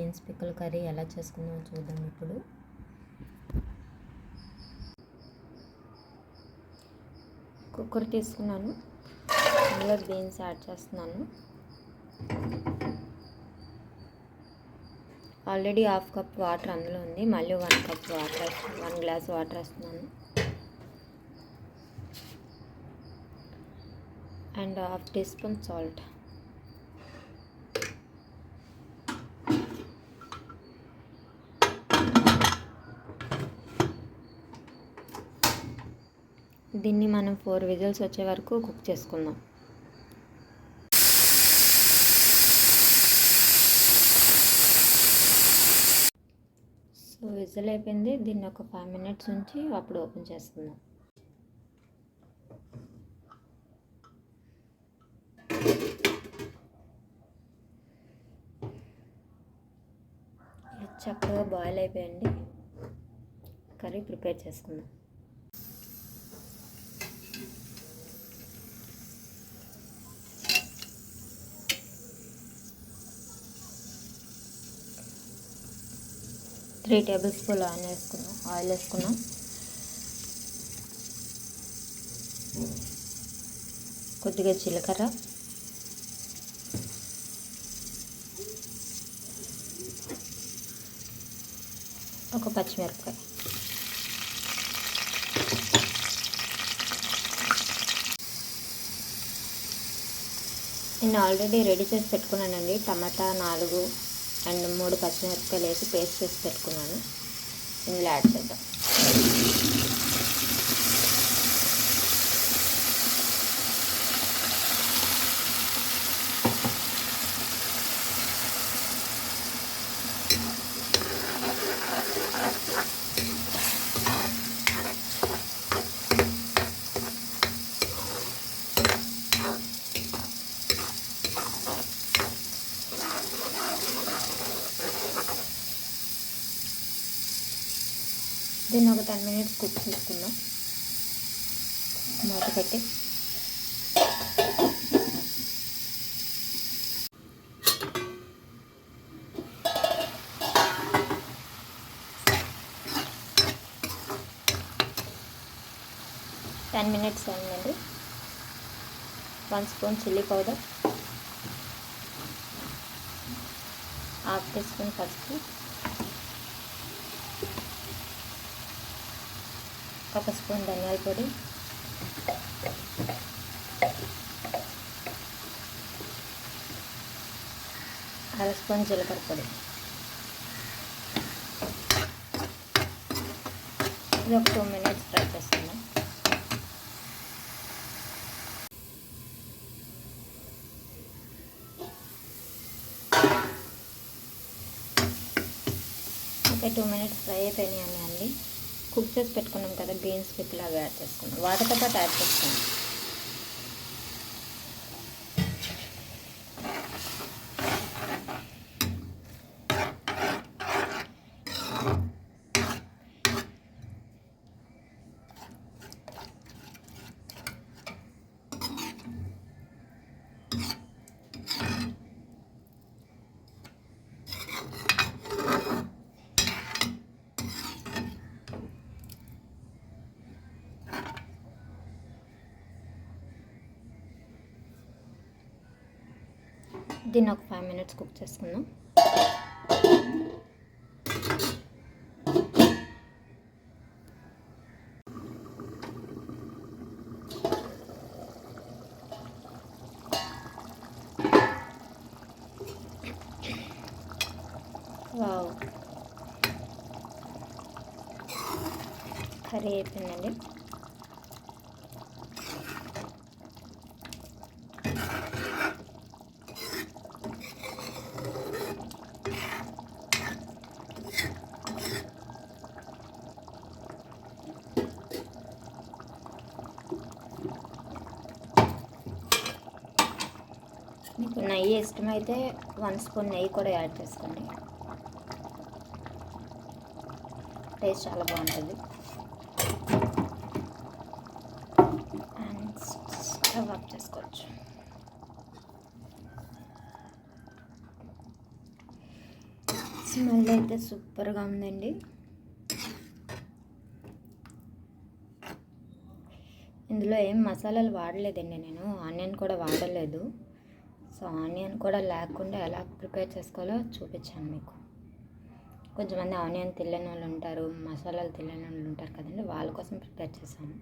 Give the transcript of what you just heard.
Beans పిక్కల curry ఎలా చేసుకుందామో చూద్దాం. ఇప్పుడు కుక్కర్ తీసుకున్నాను, అందులో బీన్స్ యాడ్ చేస్తున్నాను. ఆల్రెడీ 1/2 కప్ వాటర్ అందులో ఉంది, మళ్ళీ 1 కప్ వాటర్ 1 గ్లాస్ వాటర్ వేస్తున్నాను. And 1/2 teaspoon salt. దీన్ని మనం 4 విజిల్స్ వచ్చే వరకు కుక్ చేసుకుందాం. సో విజిల్ అయిపోయింది. దీన్ని ఒక 5 minutes ఉంచి అప్పుడు ఓపెన్ చేసుకుందాం. చక్కగా బాయిల్ అయిపోయింది. కర్రీ ప్రిపేర్ చేసుకుందాం. త్రీ టేబుల్ స్పూన్ ఆయిల్ వేసుకున్నాం. కొద్దిగా జీలకర్ర, ఒక పచ్చిమిరపకాయ, నేను ఆల్రెడీ రెడీ చేసి పెట్టుకున్నానండి. టమాటా 4 అండ్ 3 పచ్చిమిరపకాయలు వేసి పేస్ట్ చేసి పెట్టుకున్నాను. ఇందులో యాడ్ చేద్దాం. దీన్ని ఒక 10 minutes కుక్ చేసుకుందాం. మూత పెట్టి minutes అయిందండి. 1 spoon చిల్లీ పౌడర్, 1/2 teaspoon పసుపు, 1 స్పూన్ ధనియాల పొడి, 1/2 స్పూన్ జీలకర్ర పొడి. ఇది ఒక 2 minutes ఫ్రై చేస్తున్నాం. ఓకే, 2 minutes ఫ్రై అయిపోయినాయి అండి. కుక్ చేసి పెట్టుకున్నాం కదా బీన్స్ పిక్కలు, అవి యాడ్ చేసుకున్నాం. వాటితో పాటు యాడ్ చేసుకున్నాం. దీన్ని ఒక 5 minutes కుక్ చేసుకుందాం. వావ్, కర్రీ అయిపోయిందండి. మీకు నెయ్యి ఇష్టమైతే 1 స్పూన్ నెయ్యి కూడా యాడ్ చేసుకోండి. టేస్ట్ చాలా బాగుంటుంది. అండ్ స్టవ్ ఆఫ్ చేసుకోవచ్చు. స్మెల్ అయితే సూపర్గా ఉందండి. ఇందులో ఏం మసాలాలు వాడలేదండి, నేను ఆనియన్ కూడా వాడలేదు. సో ఆనియన్ కూడా లేకుండా ఎలా ప్రిపేర్ చేసుకోవాలో చూపించాను మీకు. కొంచెంమంది ఆనియన్ తినని వాళ్ళు ఉంటారు, మసాలాలు తినని వాళ్ళు ఉంటారు కదండి, వాళ్ళ కోసం ప్రిపేర్ చేశాను.